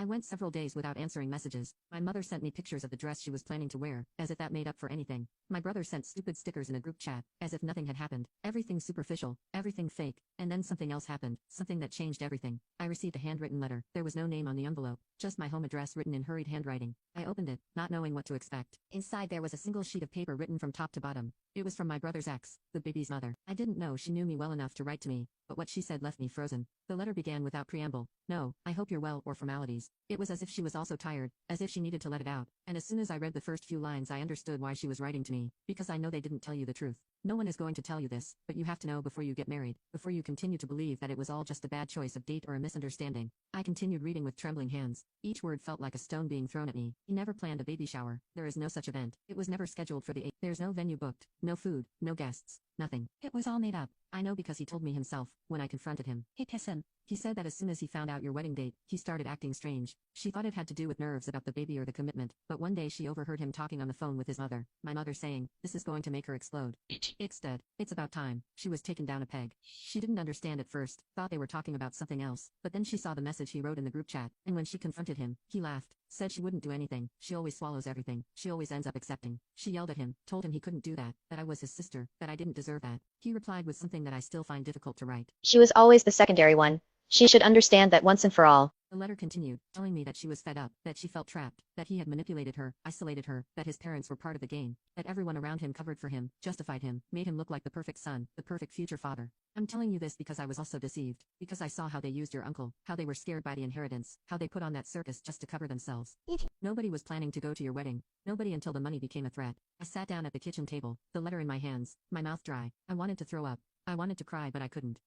went several days without answering messages. My mother sent me pictures of the dress she was planning to wear, as if that made up for anything. My brother sent stupid stickers in a group chat, as if nothing had happened. Everything superficial, everything fake, and then something else happened, something that changed everything. I received a handwritten letter. There was no name on the envelope, just my home address written in hurried handwriting. I opened it, not knowing what to expect. Inside there was a single sheet of paper written from top to bottom. It was from my brother's ex, the baby's mother. I didn't know she knew me well enough to write to me, but what she said left me frozen. The letter began without preamble. No, I hope you're well, or formalities. It was as if she was also tired, as if she needed to let it out. And as soon as I read the first few lines I understood why she was writing to me, because I know they didn't tell you the truth. No one is going to tell you this, but you have to know before you get married, before you continue to believe that it was all just a bad choice of date or a misunderstanding. I continued reading with trembling hands. Each word felt like a stone being thrown at me. He never planned a baby shower. There is no such event. It was never scheduled for the 8th. There's no venue booked, no food, no guests, nothing. It was all made up. I know because he told me himself, when I confronted him. Hey Pissin. He said that as soon as he found out your wedding date, he started acting strange. She thought it had to do with nerves about the baby or the commitment, but one day she overheard him talking on the phone with his mother. My mother saying, this is going to make her explode. Instead, it's about time. She was taken down a peg. She didn't understand at first, thought they were talking about something else, but then she saw the message he wrote in the group chat, and when she confronted him, he laughed, said she wouldn't do anything. She always swallows everything. She always ends up accepting. She yelled at him, told him he couldn't do that I was his sister, that I didn't deserve that. He replied with something that I still find difficult to write. She was always the secondary one. She should understand that once and for all. The letter continued, telling me that she was fed up, that she felt trapped, that he had manipulated her, isolated her, that his parents were part of the game, that everyone around him covered for him, justified him, made him look like the perfect son, the perfect future father. I'm telling you this because I was also deceived, because I saw how they used your uncle, how they were scared by the inheritance, how they put on that circus just to cover themselves. Nobody was planning to go to your wedding. Nobody until the money became a threat. I sat down at the kitchen table, the letter in my hands, my mouth dry. I wanted to throw up. I wanted to cry but I couldn't.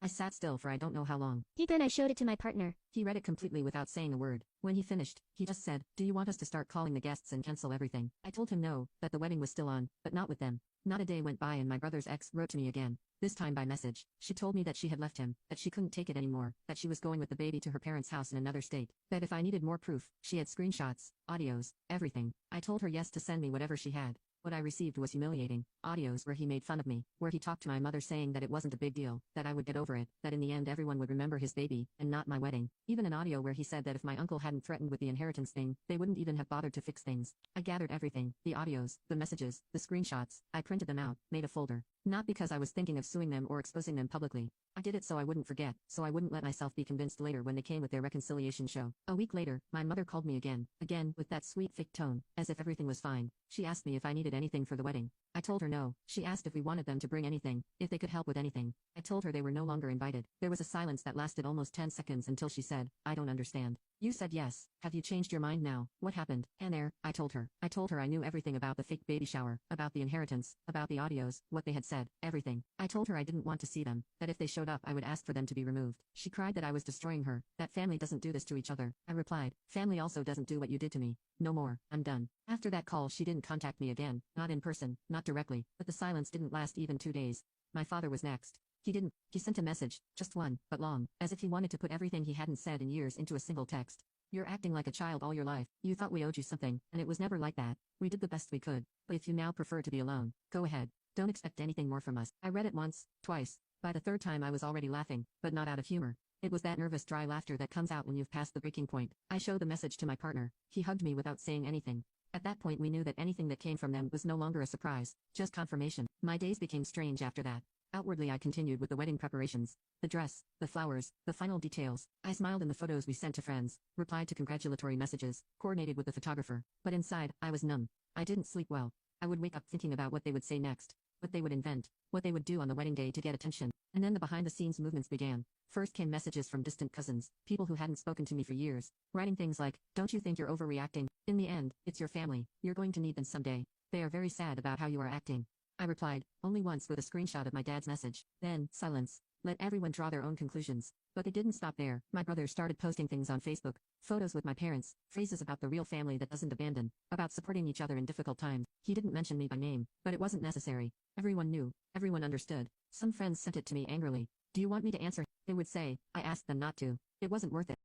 I sat still for I don't know how long. Then I showed it to my partner. He read it completely without saying a word. When he finished, he just said, do you want us to start calling the guests and cancel everything? I told him no, that the wedding was still on, but not with them. Not a day went by and my brother's ex wrote to me again, this time by message. She told me that she had left him, that she couldn't take it anymore, that she was going with the baby to her parents' house in another state, that if I needed more proof, she had screenshots, audios, everything. I told her yes to send me whatever she had. What I received was humiliating. Audios where he made fun of me, where he talked to my mother saying that it wasn't a big deal, that I would get over it, that in the end everyone would remember his baby, and not my wedding. Even an audio where he said that if my uncle hadn't threatened with the inheritance thing, they wouldn't even have bothered to fix things. I gathered everything, the audios, the messages, the screenshots, I printed them out, made a folder. Not because I was thinking of suing them or exposing them publicly. I did it so I wouldn't forget, so I wouldn't let myself be convinced later when they came with their reconciliation show. A week later, my mother called me again, with that sweet fake tone, as if everything was fine. She asked me if I needed anything for the wedding. I told her no. She asked if we wanted them to bring anything, if they could help with anything. I told her they were no longer invited. There was a silence that lasted almost 10 seconds until she said, I don't understand. You said yes. Have you changed your mind now? What happened? Anne, I told her. I told her I knew everything about the fake baby shower, about the inheritance, about the audios, what they had said, everything. I told her I didn't want to see them, that if they showed up I would ask for them to be removed. She cried that I was destroying her, that family doesn't do this to each other. I replied, family also doesn't do what you did to me. No more. I'm done. After that call she didn't contact me again, not in person, not directly, but the silence didn't last even 2 days. My father was next. He sent a message, just one, but long, as if he wanted to put everything he hadn't said in years into a single text. You're acting like a child all your life. You thought we owed you something, and it was never like that. We did the best we could, but if you now prefer to be alone, go ahead. Don't expect anything more from us. I read it once, twice. By the third time I was already laughing, but not out of humor. It was that nervous dry laughter that comes out when you've passed the breaking point. I showed the message to my partner. He hugged me without saying anything. At that point we knew that anything that came from them was no longer a surprise, just confirmation. My days became strange after that. Outwardly I continued with the wedding preparations. The dress, the flowers, the final details. I smiled in the photos we sent to friends, replied to congratulatory messages, coordinated with the photographer. But inside, I was numb. I didn't sleep well. I would wake up thinking about what they would say next, what they would invent, what they would do on the wedding day to get attention. And then the behind-the-scenes movements began. First came messages from distant cousins, people who hadn't spoken to me for years, writing things like, don't you think you're overreacting? In the end, it's your family. You're going to need them someday. They are very sad about how you are acting. I replied, only once with a screenshot of my dad's message. Then, silence. Let everyone draw their own conclusions. But they didn't stop there. My brother started posting things on Facebook, photos with my parents, phrases about the real family that doesn't abandon, about supporting each other in difficult times. He didn't mention me by name, but it wasn't necessary. Everyone knew. Everyone understood. Some friends sent it to me angrily. Do you want me to answer? They would say, I asked them not to. It wasn't worth it.